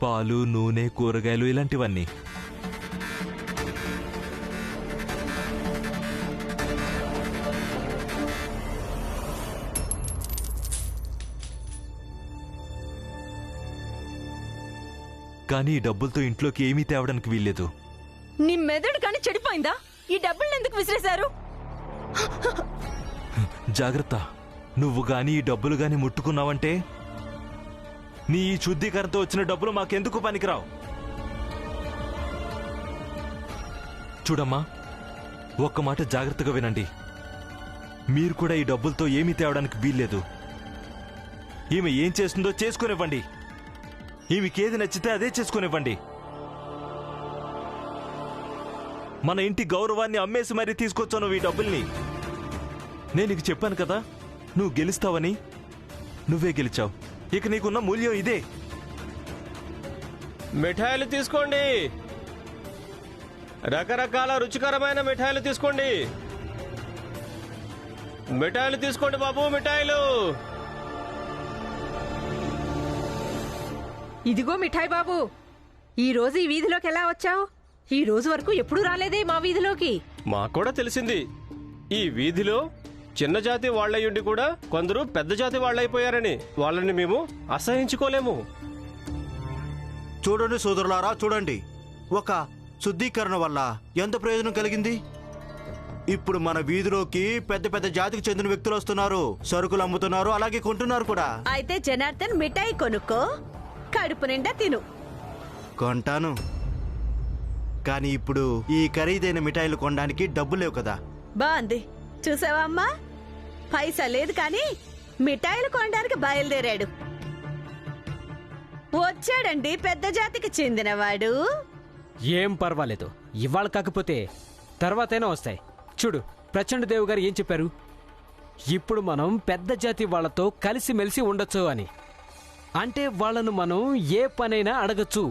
పాలు, నూనె, కూరగాయలు ఇలాంటివన్నీ. కానీ ఈ డబ్బులతో ఇంట్లోకి ఏమీ తేవడానికి వీల్లేదు. నీ మెదడు కానీ చెడిపోయిందా? ఈ డబ్బుల్ని ఎందుకు విసిరేశారు? జాగ్రత్త, నువ్వు గాని ఈ డబ్బులు గాని ముట్టుకున్నావంటే నీ ఈ శుద్ధీకరణతో వచ్చిన డబ్బులు మాకెందుకు పనికిరావు. చూడమ్మా, ఒక్క మాట జాగ్రత్తగా వినండి. మీరు కూడా ఈ డబ్బులతో ఏమీ తేవడానికి వీల్లేదు. ఈమె ఏం చేస్తుందో చేసుకునివ్వండి. ఈమెకేది నచ్చితే అదే చేసుకునివ్వండి. మన ఇంటి గౌరవాన్ని అమ్మేసి మరీ తీసుకొచ్చావు ఈ డబ్బుల్ని. నేను నీకు చెప్పాను కదా, నువ్వు గెలుస్తావని. నువ్వే గెలిచావు. ఇక నీకున్న మూల్యం ఇదే. మిఠాయిలు తీసుకోండి, రకరకాల రుచికరమైన మిఠాయిలు తీసుకోండి. మిఠాయిలు తీసుకోండి బాబు, మిఠాయిలు. ఇదిగో మిఠాయి బాబు, ఈ రోజు ఈ వీధిలోకి ఎలా వచ్చావు? ఈ రోజు వరకు ఎప్పుడు రాలేదే మా వీధిలోకి. మాకు కూడా తెలిసింది, ఈ వీధిలో చిన్న జాతి వాళ్ళయ్యుండి కూడా కొందరు పెద్ద జాతి వాళ్ళైపోయారని. వాళ్ళని మేము అసహించుకోలేము. చూడండి సోదరులారా, చూడండి, ఒక శుద్ధీకరణ వల్ల ఎంత ప్రయోజనం కలిగింది. ఇప్పుడు మన వీధిలోకి పెద్ద పెద్ద జాతికి చెందిన వ్యక్తులు వస్తున్నారు, సరుకులు అమ్ముతున్నారు, అలాగే కొంటున్నారు కూడా. అయితే జనార్దన్ మిఠాయి కొనుక్కో, కడుపు నిండా తిను. కొంటాను, కానీ ఇప్పుడు ఈ ఖరీదైన మిఠాయిలు కొనడానికి డబ్బులు లేవు కదా. బాగుంది, చూసావా అమ్మా? పైసా లేదు కానీ మిఠాయిలు కొనడానికి బయలుదేరాడు. వచ్చాడండి పెద్ద జాతికి చెందినవాడు. ఏం పర్వాలేదు, ఇవాళ కాకపోతే తర్వాతైనా వస్తాయి. చూడు, ప్రచండదేవు గారు ఏం చెప్పారు? ఇప్పుడు మనం పెద్ద జాతి వాళ్లతో కలిసిమెలిసి ఉండొచ్చు అని. అంటే వాళ్లను మనం ఏ పనైనా అడగచ్చు.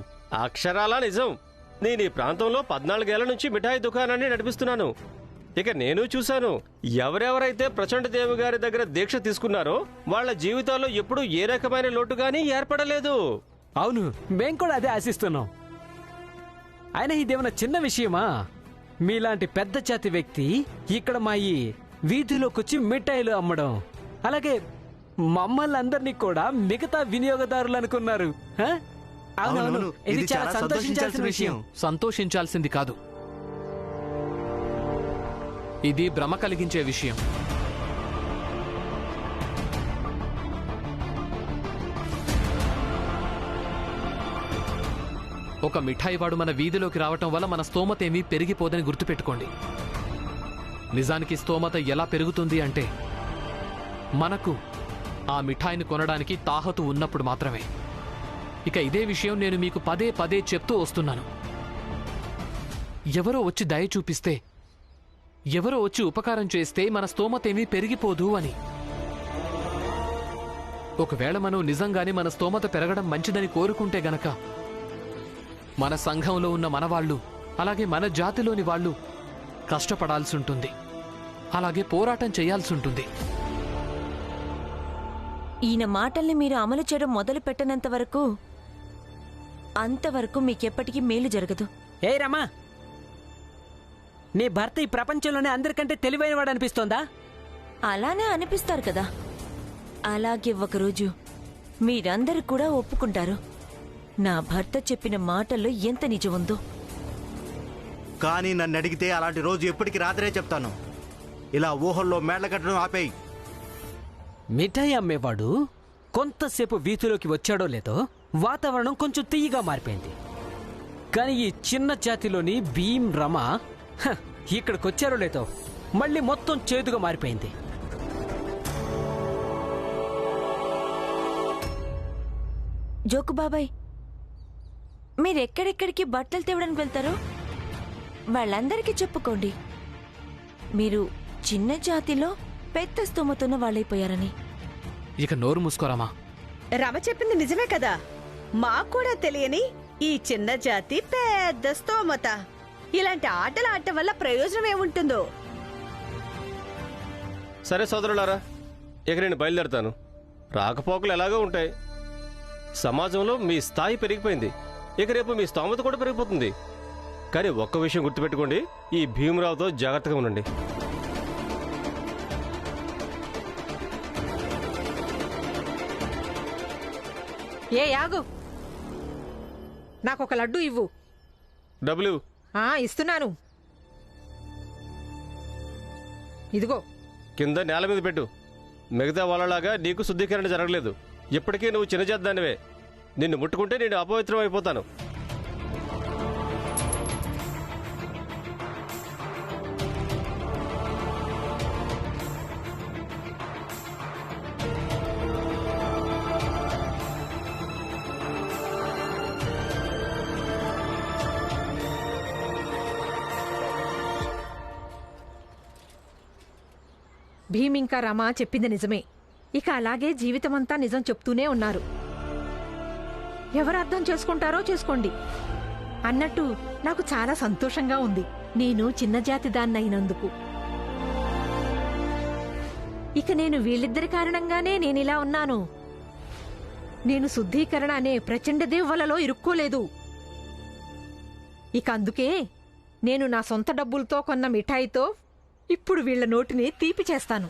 అక్షరాల నిజం. నేను ఈ ప్రాంతంలో 14 ఏళ్ల నుంచి మిఠాయి దుకాణాన్ని నడిపిస్తున్నాను. ఇక నేను చూశాను, ఎవరెవరైతే ప్రచండదేవి గారి దగ్గర దీక్ష తీసుకున్నారో వాళ్ళ జీవితాల్లో ఎప్పుడూ ఏ రకమైన లోటు గానీ ఏర్పడలేదు. అవును, మేం కూడా అదే ఆశిస్తున్నాం. అయినా ఇదేమన్నా చిన్న విషయమా? మీలాంటి పెద్ద జాతి వ్యక్తి ఇక్కడ మా ఈ వీధిలోకొచ్చి మిఠాయిలు అమ్మడం, అలాగే మమ్మల్ని అందరినీ కూడా మిగతా వినియోగదారులు అనుకున్నారు. అవునవును, ఇది చాలా సంతోషించాల్సిన విషయం. సంతోషించాల్సింది కాదు, ఇది భ్రమ కలిగించే విషయం. ఒక మిఠాయి వాడు మన వీధిలోకి రావటం వల్ల మన స్తోమతేమీ పెరిగిపోదని గుర్తుపెట్టుకోండి. నిజానికి స్తోమత ఎలా పెరుగుతుంది అంటే మనకు ఆ మిఠాయిని కొనడానికి తాహతు ఉన్నప్పుడు మాత్రమే. ఇక ఇదే విషయం నేను మీకు పదే పదే చెప్తూ వస్తున్నాను. ఎవరో వచ్చి దయ చూపిస్తే, ఎవరో వచ్చి ఉపకారం చేస్తే మన స్తోమతేమీ పెరిగిపోదు అని. ఒకవేళ మనం నిజంగానే మన స్తోమత పెరగడం మంచిదని కోరుకుంటే గనక మన సంఘంలో ఉన్న మనవాళ్లు, అలాగే మన జాతిలోని వాళ్ళు కష్టపడాల్సి ఉంటుంది, అలాగే పోరాటం చేయాల్సి ఉంటుంది. ఈయన మాటల్ని మీరు అమలు చేయడం మొదలు పెట్టనంత వరకు అంతవరకు మీకెప్పటికీ మేలు జరగదు. ఏ రమా, నీ భర్త ఈ ప్రపంచంలోనే అందరికంటే తెలివైనవాడు అనిపిస్తోందా? అలానే అనిపిస్తారు కదా. అలాగే ఒకరోజు మీరందరూ కూడా ఒప్పుకుంటారు నా భర్త చెప్పిన మాటల్లో ఎంత నిజం ఉందో. కానీ నన్ను అడిగితే అలాంటి రోజు ఎప్పటికీ రాత్రే చెప్తాను. ఇలా ఊహల్లో మేళ్ల కట్టడం ఆపేయి. మిఠాయి అమ్మేవాడు కొంతసేపు వీధిలోకి వచ్చాడో లేదో వాతావరణం కొంచెం తీయగా మారిపోయింది. కానీ ఈ చిన్న జాతిలోని భీం, రమ ఇక్కడికొచ్చారో లేదో మళ్ళీ మొత్తం చేదుగా మారిపోయింది. జోకుబాబాయ్, మీరెక్కడెక్కడికి బట్టలు తేవడానికి వెళ్తారో వాళ్ళందరికీ చెప్పుకోండి మీరు చిన్న జాతిలో పెద్ద స్తోమతున్న వాళ్ళైపోయారని. ఇక నోరు మూసుకోరామా. రమ చెప్పింది నిజమే కదా. మాకు కూడా తెలియని ఈ చిన్న జాతి పెద్ద స్తోమత. ఇలాంటి ఆటలు ఆడటం వల్ల ప్రయోజనం ఏముంటుందో. సరే సోదరులారా, ఇక నేను బయలుదేరుతాను. రాకపోకలు ఎలాగో ఉంటాయి. సమాజంలో మీ స్థాయి పెరిగిపోయింది. ఇక రేపు మీ స్తోమత కూడా పెరిగిపోతుంది. కానీ ఒక్క విషయం గుర్తుపెట్టుకోండి, ఈ భీమరావుతో జాగ్రత్తగా ఉండండి. ఏ యాగు, నాకొక లడ్డు ఇవ్వు. డబ్బులు ఇస్తున్నాను. ఇదిగో. కింద నేల మీద పెట్టు. మిగతా వాళ్ళలాగా నీకు శుద్ధీకరణ జరగలేదు. ఇప్పటికీ నువ్వు చిన్న చేద్దానివే. నిన్ను ముట్టుకుంటే నేను అపవిత్రం అయిపోతాను. భీమ్ ఇంకా రమ చెప్పింది నిజమే. ఇక అలాగే జీవితమంతా నిజం చెప్తూనే ఉన్నారు. ఎవరు అర్థం చేసుకుంటారో చేసుకోండి. అన్నట్టు నాకు చాలా సంతోషంగా ఉంది నేను చిన్న జాతి దాన్నైనందుకు. ఇక నేను వీళ్ళిద్దరి కారణంగానే నేనిలా ఉన్నాను. నేను శుద్ధీకరణ అనే ప్రచండదేవ్ వలలో ఇరుక్కోలేదు. ఇక అందుకే నేను నా సొంత డబ్బులతో కొన్న మిఠాయితో ఇప్పుడు వీళ్ల నోటిని తీపి చేస్తాను.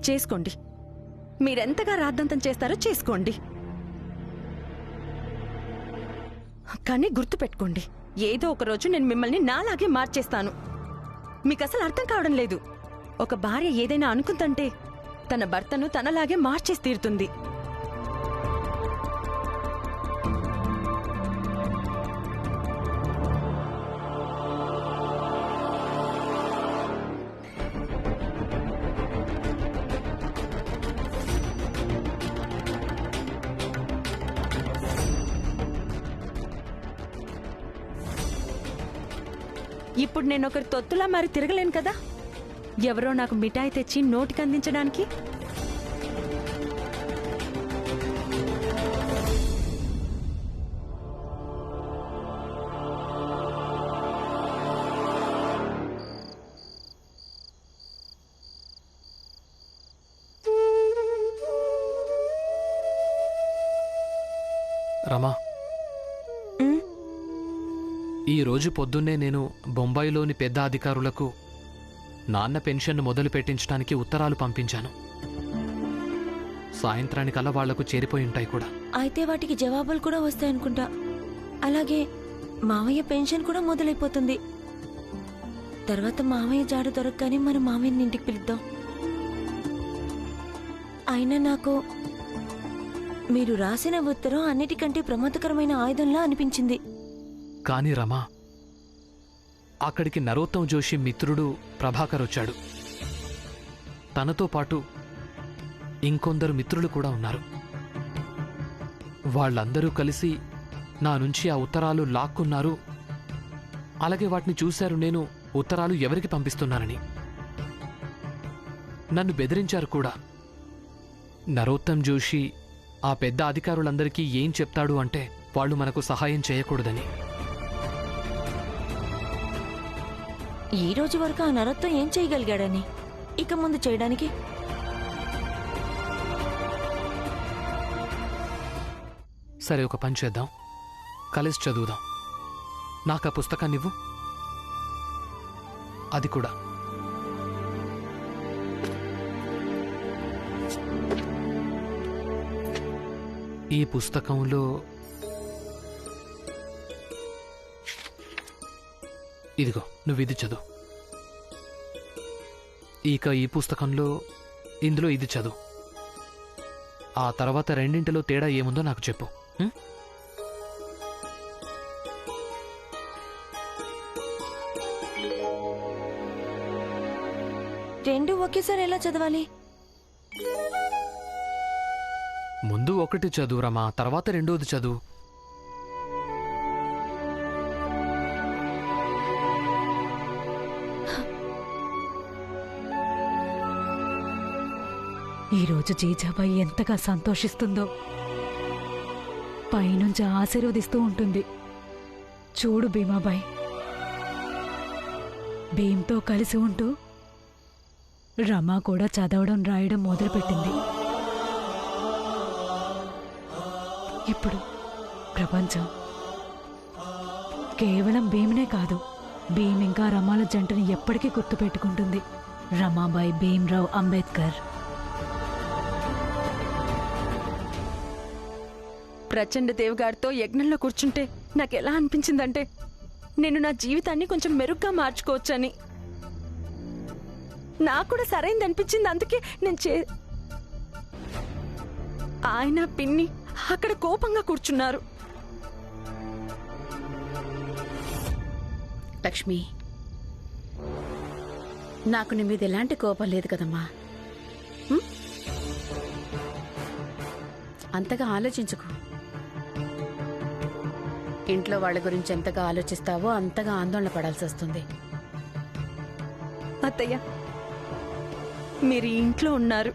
చేసుకోండి. మీరెంతగా రాద్ధాంతం చేస్తారో చేసుకోండి. కానీ గుర్తుపెట్టుకోండి, ఏదో ఒక రోజు నేను మిమ్మల్ని నాలాగే మార్చేస్తాను. మీకు అసలు అర్థం కావడం లేదు. ఒక భార్య ఏదైనా అనుకుందంటే తన భర్తను తనలాగే మార్చేసి తీరుతుంది. ఇప్పుడు నేను ఒకరి తొత్తులా మరి తిరగలేను కదా. ఎవరో నాకు మిఠాయి తెచ్చి నోటికి అందించడానికి. రమా, ఈ రోజు పొద్దున్నే నేను బొంబాయిలోని పెద్ద అధికారులకు నాన్న పెన్షన్ మొదలు పెట్టించడానికి ఉత్తరాలు పంపించాను. సాయంత్రానికల్లా వాళ్లకు చేరిపోయి ఉంటాయి కూడా. అయితే వాటికి జవాబులు కూడా వస్తాయనుకుంటా. అలాగే మావయ్య పెన్షన్ కూడా మొదలైపోతుంది. తర్వాత మావయ్య జాడు దొరకగానే మన మావయ్యని ఇంటికి పిలుద్దాం. అయినా నాకు మీరు రాసిన ఉత్తరం అన్నిటికంటే ప్రమాదకరమైన ఆయుధంలా అనిపించింది. కాని రమా, అక్కడికి నరోత్తమ్ జోషి మిత్రుడు ప్రభాకర్ వచ్చాడు. తనతో పాటు ఇంకొందరు మిత్రులు కూడా ఉన్నారు. వాళ్ళందరూ కలిసి నా నుంచి ఆ ఉత్తరాలు లాక్కున్నారు. అలాగే వాటిని చూశారు నేను ఉత్తరాలు ఎవరికి పంపిస్తున్నానని. నన్ను బెదిరించారు కూడా. నరోత్తమ్ జోషి ఆ పెద్ద అధికారులందరికీ ఏం చెప్తాడు అంటే వాళ్ళు మనకు సహాయం చేయకూడదని. ఈ రోజు వరకు ఆ నరోత్తమ్ ఏం చేయగలిగాడని ఇక ముందు చేయడానికి? సరే, ఒక పని చేద్దాం. కలిసి చదువుదాం. నాకు ఆ పుస్తకాన్నివ్వు. అది కూడా. ఈ పుస్తకంలో ఇదిగో నువ్వు ఇది చదువు. ఇక ఈ పుస్తకంలో ఇందులో ఇది చదువు. ఆ తర్వాత రెండింటిలో తేడా ఏముందో నాకు చెప్పు. ఉం? రెండు ఒకేసారి ఎలా చదవాలి? ముందు ఒకటి చదువురమ్మా, తర్వాత రెండోది చదువు. ఈరోజు జీజాబాయి ఎంతగా సంతోషిస్తుందో. పైనుంచి ఆశీర్వదిస్తూ ఉంటుంది. చూడు భీమాబాయి, భీమ్తో కలిసి ఉంటూ రమా కూడా చదవడం రాయడం మొదలుపెట్టింది. ఇప్పుడు ప్రపంచం కేవలం భీమ్నే కాదు, భీమ్ ఇంకా రమాల జంటని ఎప్పటికీ గుర్తుపెట్టుకుంటుంది. రమాబాయి భీమ్రావ్ అంబేద్కర్. ప్రచండ దేవ్ గారితో యజ్ఞంలో కూర్చుంటే నాకు ఎలా అనిపించిందంటే నేను నా జీవితాన్ని కొంచెం మెరుగ్గా మార్చుకోవచ్చని. నాకు కూడా సరైంది అనిపించింది. అందుకే నేను ఆయన పిన్ని అక్కడ కోపంగా కూర్చున్నారు. లక్ష్మి, నాకు నీ మీద ఎలాంటి కోపం లేదు కదమ్మా. అంతగా ఆలోచించుకో. ఇంట్లో వాళ్ళ గురించి ఎంతగా ఆలోచిస్తావో అంతగా ఆందోళన పడాల్సి వస్తుంది. అత్తయ్య, మీరు ఈ ఇంట్లో ఉన్నారు,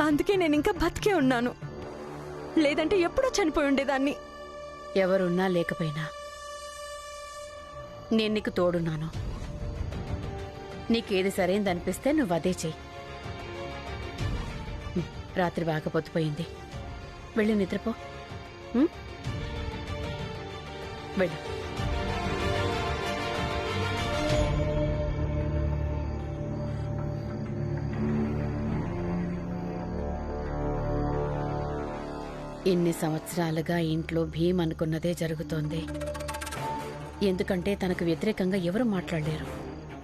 అందుకే నేను ఇంకా బతికే ఉన్నాను. లేదంటే ఎప్పుడో చనిపోయి ఉండేదాన్ని. ఎవరున్నా లేకపోయినా నేను నీకు తోడున్నాను. నీకేది సరైందనిపిస్తే నువ్వు అదే చెయ్యి. రాత్రి బాగా పొద్దుపోయింది, వెళ్ళి నిద్రపో. వెళ్ళు. ఇన్ని సంవత్సరాలుగా ఇంట్లో భీమ్ అనుకున్నదే జరుగుతోంది. ఎందుకంటే తనకు వ్యతిరేకంగా ఎవరు మాట్లాడలేరు.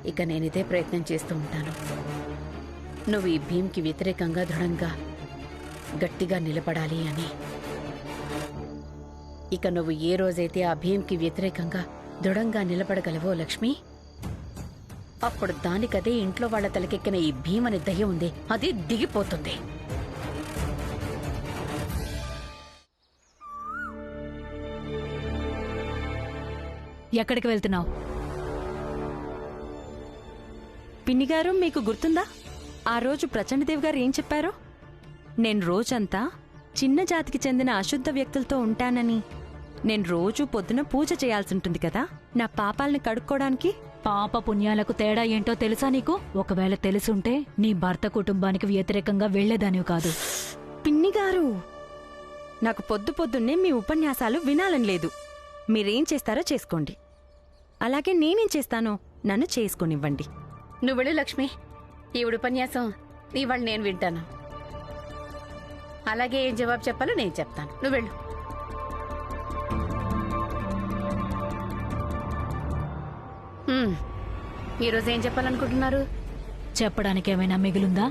ఇక నేనిదే ప్రయత్నం చేస్తూ ఉంటాను. నువ్వు ఈ భీమ్కి వ్యతిరేకంగా దృఢంగా గట్టిగా నిలబడాలి అని. ఇక నువ్వు ఏ రోజైతే ఆ భీమ్కి వ్యతిరేకంగా దృఢంగా నిలబడగలవో లక్ష్మి, అప్పుడు దానికదే ఇంట్లో వాళ్ల తలకెక్కిన ఈ భీమ్ అనే దయ్యం ఉంది, అది దిగిపోతుంది. ఎక్కడికి వెళ్తున్నావు? పిన్ని గారు, మీకు గుర్తుందా ఆ రోజు ప్రచండదేవ్ గారు ఏం చెప్పారో? నేను రోజంతా చిన్న జాతికి చెందిన అశుద్ధ వ్యక్తులతో ఉంటానని. నేను రోజు పొద్దున పూజ చేయాల్సి ఉంటుంది కదా నా పాపాలని కడుక్కోవడానికి. పాప పుణ్యాలకు తేడా ఏంటో తెలుసా నీకు? ఒకవేళ తెలుసుంటే నీ భర్త కుటుంబానికి వ్యతిరేకంగా వెళ్లేదానివి కాదు. పిన్ని గారు, నాకు పొద్దున్నే మీ ఉపన్యాసాలు వినాలని లేదు. మీరేం చేస్తారో చేసుకోండి, అలాగే నేనేం చేస్తానో నన్ను చేసుకోనివ్వండి. నువ్వు వెళ్ళు లక్ష్మి, ఈ ఉపన్యాసం ఇవాళ నేను వింటాను. అలాగే ఏం జవాబు చెప్పాలో నేను చెప్తాను. నువ్వు వెళ్ళు. ఈరోజు ఏం చెప్పాలనుకుంటున్నారు? చెప్పడానికి ఏమైనా మిగులుందా?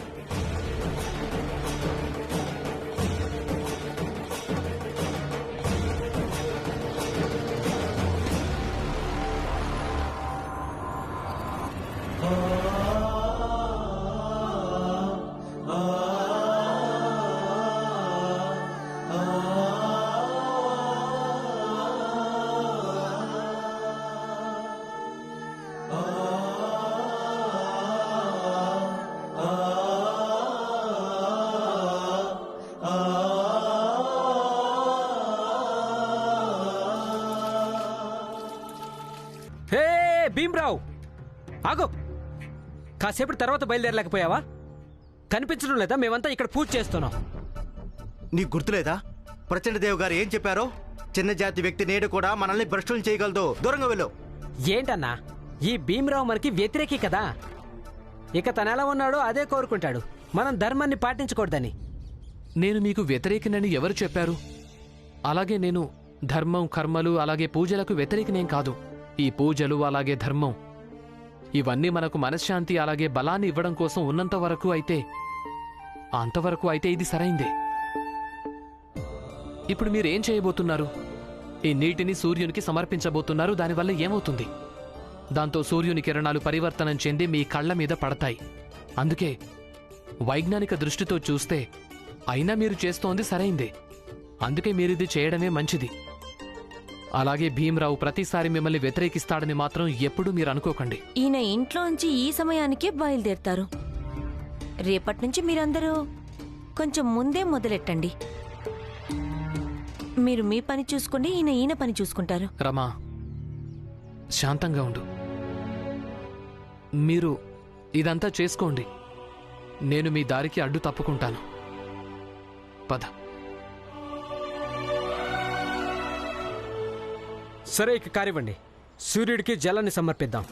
హే భీమ్రావ్, ఆగో. కాసేపటి తర్వాత బయలుదేరలేకపోయావా? కనిపించడం లేదా? మేమంతా ఇక్కడ పూజ చేస్తున్నాం. నీకు గుర్తులేదా ప్రచండదేవ్ గారు ఏం చెప్పారో? చిన్న జాతి వ్యక్తి నేడు కూడా మనల్ని భ్రష్టులు చేయగలదు, దూరంగా వెళ్ళు. ఏంటన్నా, ఈ భీమ్రావ్ మనకి వ్యతిరేకి కదా. ఇక తన ఎలా ఉన్నాడో అదే కోరుకుంటాడు. మనం ధర్మాన్ని పాటించకూడదని. నేను మీకు వ్యతిరేకినని ఎవరు చెప్పారు? అలాగే నేను ధర్మం, కర్మలు, అలాగే పూజలకు వ్యతిరేకనేం కాదు. ఈ పూజలు అలాగే ధర్మం ఇవన్నీ మనకు మనశ్శాంతి అలాగే బలాన్ని ఇవ్వడం కోసం ఉన్నంత వరకు అయితే అంతవరకు అయితే ఇది సరైందే. ఇప్పుడు మీరేం చేయబోతున్నారు? ఈ నీటిని సూర్యునికి సమర్పించబోతున్నారు. దానివల్ల ఏమవుతుంది? దాంతో సూర్యుని కిరణాలు పరివర్తనం చెంది మీ కళ్ళ మీద పడతాయి. అందుకే వైజ్ఞానిక దృష్టితో చూస్తే అయినా మీరు చేస్తోంది సరైందే. అందుకే మీరిది చేయడమే మంచిది. అలాగే భీమరావు ప్రతిసారి మిమ్మల్ని వ్యతిరేకిస్తాడని మాత్రం ఎప్పుడూ మీరు అనుకోకండి. ఈయన ఇంట్లోంచి ఈ సమయానికే బయలుదేరతారు. రేపటి నుంచి మీరందరూ కొంచెం ముందే మొదలెట్టండి. మీరు మీ పని చూసుకోండి, ఈయన పని చూసుకుంటారు. రమా, శాంతంగా ఉండు. మీరు ఇదంతా చేసుకోండి. నేను మీ దారికి అడ్డు తప్పుకుంటాను. పద. సరే, ఇక కానివ్వండి. సూర్యుడికి జలాన్ని సమర్పిద్దాం.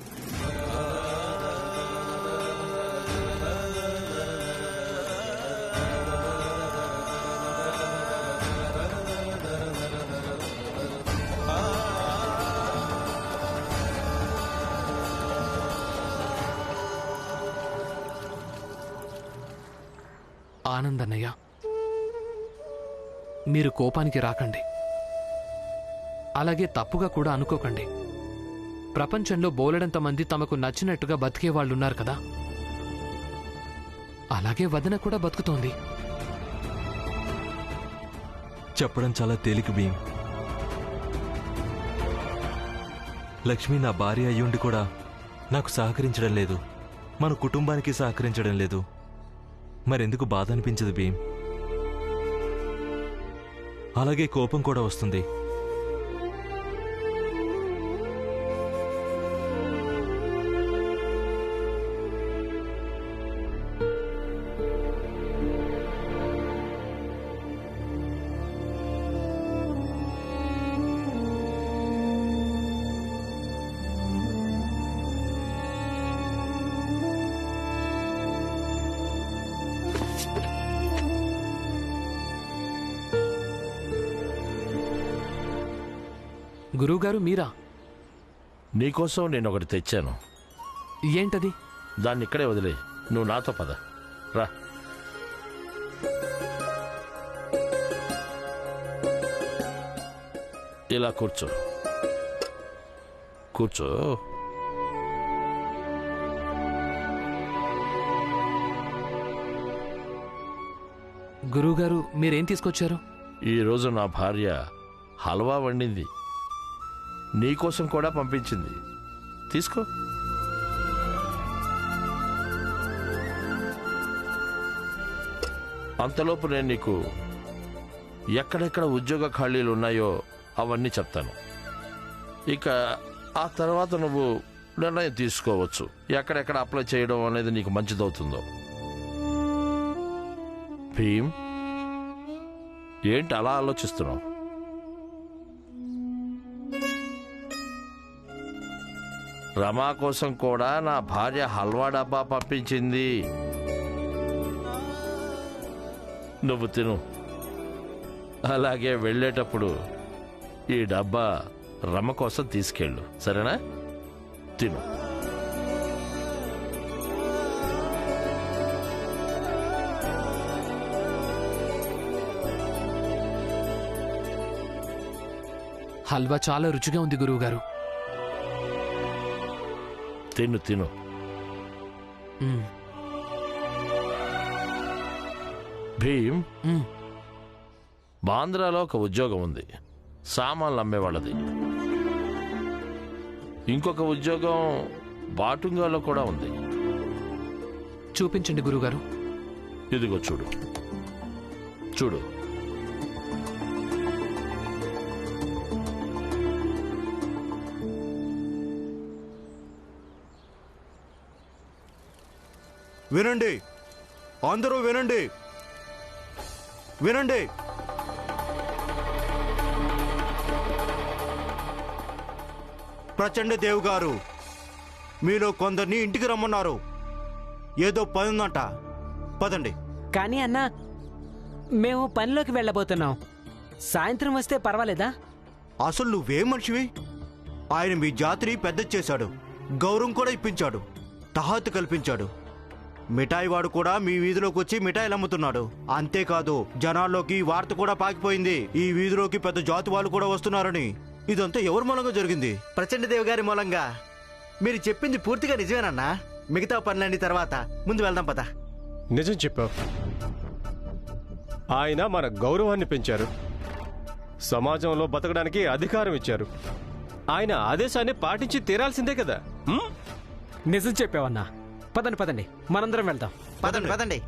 ఆనందన్నయ్య, మీరు కోపానికి రాకండి. అలాగే తప్పుగా కూడా అనుకోకండి. ప్రపంచంలో బోలెడంత మంది తమకు నచ్చినట్టుగా బతికేవాళ్లున్నారు కదా. అలాగే వదిన కూడా బతుకుతోంది. చెప్పడం చాలా తేలిక భీమ్. లక్ష్మి నా భార్య అయ్యుండి కూడా నాకు సహకరించడం లేదు, మన కుటుంబానికి సహకరించడం లేదు. మరెందుకు బాధ అనిపించదు భీమ్? అలాగే కోపం కూడా వస్తుంది. గురువుగారు, మీరా? నీకోసం నేను ఒకటి తెచ్చాను. ఏంటది? దాన్ని ఇక్కడే వదిలే, నువ్వు నాతో పద. రా. ఇలా కూర్చో. కూర్చో. గురువుగారు, మీరేం తీసుకొచ్చారు? ఈరోజు నా భార్య హల్వా వండింది, నీకోసం కూడా పంపించింది. తీసుకో. అంతలోపు నేను నీకు ఎక్కడెక్కడ ఉద్యోగ ఖాళీలు ఉన్నాయో అవన్నీ చెప్తాను. ఇక ఆ తర్వాత నువ్వు నిర్ణయం తీసుకోవచ్చు ఎక్కడెక్కడ అప్లై చేయడం అనేది నీకు మంచిదవుతుందో. భీమ్, ఏంటి అలా ఆలోచిస్తున్నావు? రమా కోసం కూడా నా భార్య హల్వా డబ్బా పంపించింది. నువ్వు తిను. అలాగే వెళ్ళేటప్పుడు ఈ డబ్బా రమ కోసం తీసుకెళ్ళు, సరేనా? తిను. హల్వా చాలా రుచిగా ఉంది గురువుగారు. తిను తిను. భీమ్, బాంద్రాలో ఒక ఉద్యోగం ఉంది, సామాన్లు అమ్మేవాళ్ళది. ఇంకొక ఉద్యోగం బాటుంగాలో కూడా ఉంది. చూపించండి గురువుగారు. ఇదిగో చూడు చూడు. వినండి, అందరూ వినండి, వినండి. ప్రచండ దేవ్ గారు మీలో కొందరిని ఇంటికి రమ్మన్నారు. ఏదో పని ఉందంట, పదండి. కానీ అన్నా, మేము పనిలోకి వెళ్ళబోతున్నాం. సాయంత్రం వస్తే పర్వాలేదా? అసలు నువ్వేం మనిషివి? ఆయన మీ జాతిని పెద్ద చేశాడు, గౌరవం కూడా ఇప్పించాడు, తహాతు కల్పించాడు. మిఠాయి వాడు కూడా మీ వీధిలోకి వచ్చి మిఠాయిలు అమ్ముతున్నాడు. అంతేకాదు జనాల్లోకి వార్త కూడా పాకిపోయింది, ఈ వీధిలోకి పెద్ద జాతి వాళ్ళు కూడా వస్తున్నారని. ఇదంతా ఎవరి మూలంగా జరిగింది? ప్రచండదేవి గారి మూలంగా. మీరు చెప్పింది పూర్తిగా నిజమేనన్నా. మిగతా పనులన్నీ తర్వాత, ముందు వెళ్దాం పద. నిజం చెప్పావు. ఆయన మన గౌరవాన్ని పెంచారు, సమాజంలో బతకడానికి అధికారం ఇచ్చారు. ఆయన ఆదేశాన్ని పాటించి తీరాల్సిందే కదా. నిజం చెప్పావన్నా. పదండి పదండి, మనందరం వెళ్దాం. పదండి పదండి.